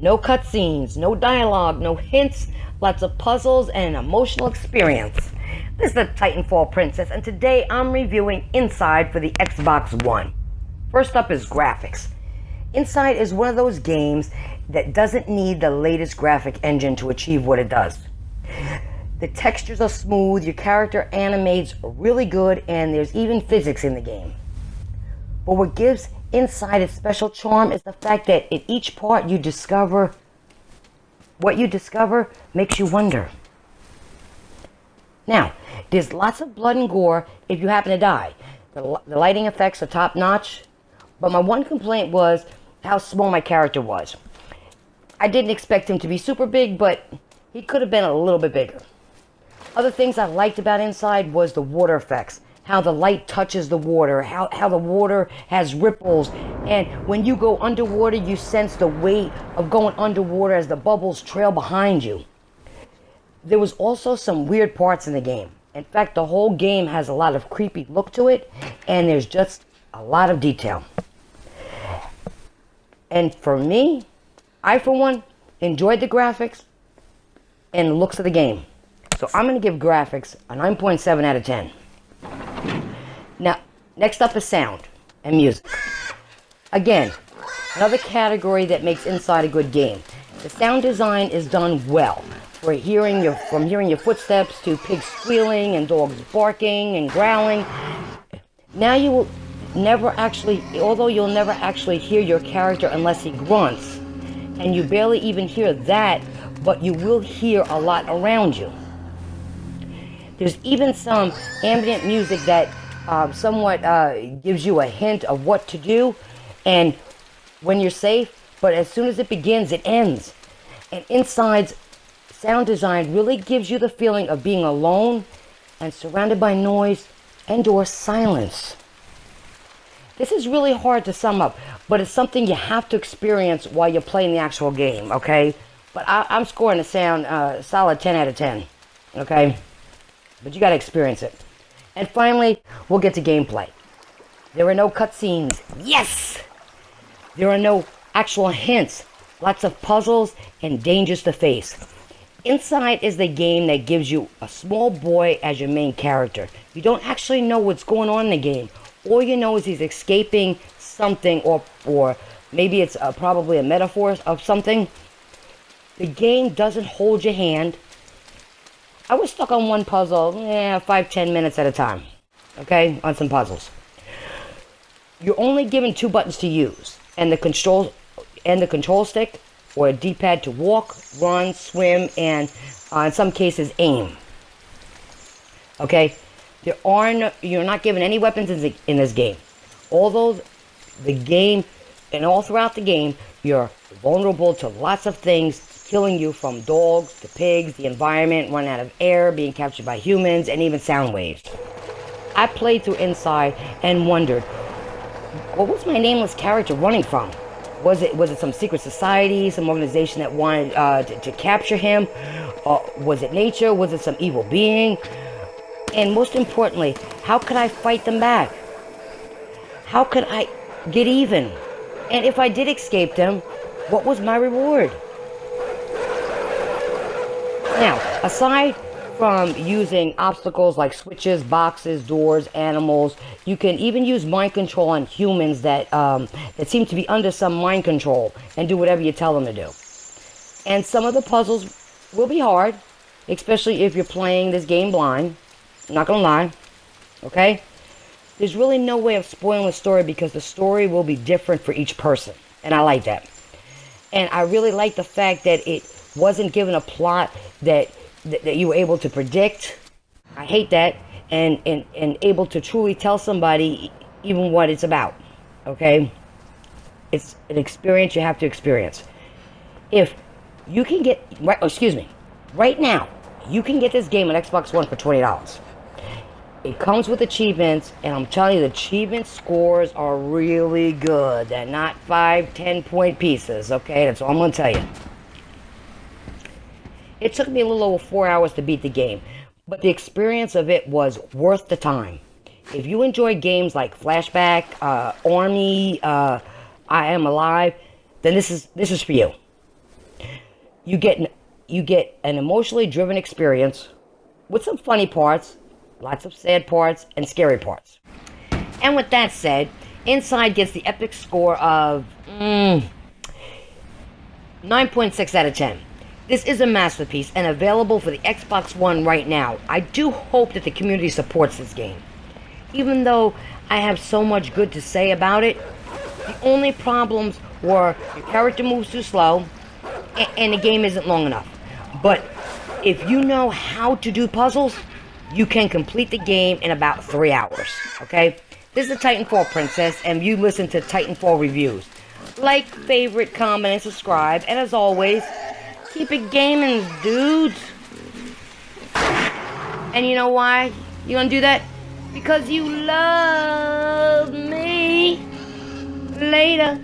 No cutscenes, no dialogue, no hints, lots of puzzles, and an emotional experience. This is the Titanfall Princess, and today I'm reviewing Inside for the Xbox One. First up is graphics. Inside is one of those games that doesn't need the latest graphic engine to achieve what it does. The textures are smooth, your character animates really good, and there's even physics in the game. But what gives Inside its special charm is the fact that in each part what you discover makes you wonder. Now, there's lots of blood and gore if you happen to die. The lighting effects are top notch, but my one complaint was how small my character was. I didn't expect him to be super big, but he could have been a little bit bigger. Other things I liked about Inside was the water effects. How the light touches the water, how the water has ripples, and when you go underwater, you sense the weight of going underwater as the bubbles trail behind you. There was also some weird parts in the game. In fact, the whole game has a lot of creepy look to it, and there's just a lot of detail. And for me, I for one enjoyed the graphics and the looks of the game. So I'm going to give graphics a 9.7 out of 10. Now, next up is sound and music. Again, another category that makes Inside a good game. The sound design is done well. From hearing your footsteps to pigs squealing and dogs barking and growling. Now you will never actually, although you'll never actually hear your character unless he grunts, and you barely even hear that, but you will hear a lot around you. There's even some ambient music that somewhat gives you a hint of what to do and when you're safe, but as soon as it begins, it ends. And Inside's sound design really gives you the feeling of being alone and surrounded by noise and or silence. This is really hard to sum up, but it's something you have to experience while you're playing the actual game, okay? But I'm scoring the sound solid 10 out of 10, okay? But you gotta experience it. And finally, we'll get to gameplay. There are no cutscenes. Yes! There are no actual hints. Lots of puzzles and dangers to face. Inside is the game that gives you a small boy as your main character. You don't actually know what's going on in the game. All you know is he's escaping something, or maybe it's probably a metaphor of something. The game doesn't hold your hand. I was stuck on one puzzle, 5-10 minutes at a time, okay, on some puzzles. You're only given 2 buttons to use, and the control stick or a D-pad to walk, run, swim, and in some cases aim. Okay, you're not given any weapons in this game. Although the game, and all throughout the game, you're vulnerable to lots of things killing you, from dogs to pigs, the environment, running out of air, being captured by humans, and even sound waves. I played through Inside and wondered, what was my nameless character running from? Was it some secret society, some organization that wanted to capture him? Was it nature? Was it some evil being? And most importantly, how could I fight them back? How could I get even? And if I did escape them, what was my reward? Now, aside from using obstacles like switches, boxes, doors, animals, you can even use mind control on humans that seem to be under some mind control and do whatever you tell them to do. And some of the puzzles will be hard, especially if you're playing this game blind. I'm not gonna lie, okay? There's really no way of spoiling the story because the story will be different for each person, and I like that. And I really like the fact that it wasn't given a plot that you were able to predict. I hate that. And able to truly tell somebody even what it's about. Okay? It's an experience you have to experience. If you can get, right now, you can get this game on Xbox One for $20. It comes with achievements, and I'm telling you, the achievement scores are really good. They're not 5-10 point pieces, okay? That's all I'm going to tell you. It took me a little over 4 hours to beat the game, but the experience of it was worth the time. If you enjoy games like Flashback, Army, I Am Alive, then this is for you. You get an emotionally driven experience with some funny parts, lots of sad parts, and scary parts. And with that said, Inside gets the epic score of 9.6 out of 10. This is a masterpiece and available for the Xbox One right now. I do hope that the community supports this game. Even though I have so much good to say about it, the only problems were your character moves too slow and the game isn't long enough. But if you know how to do puzzles, you can complete the game in about 3 hours, okay? This is Titanfall Princess, and you listen to Titanfall reviews. Like, favorite, comment, and subscribe. And as always, keep it gaming, dudes. And you know why you gonna do that? Because you love me. Later.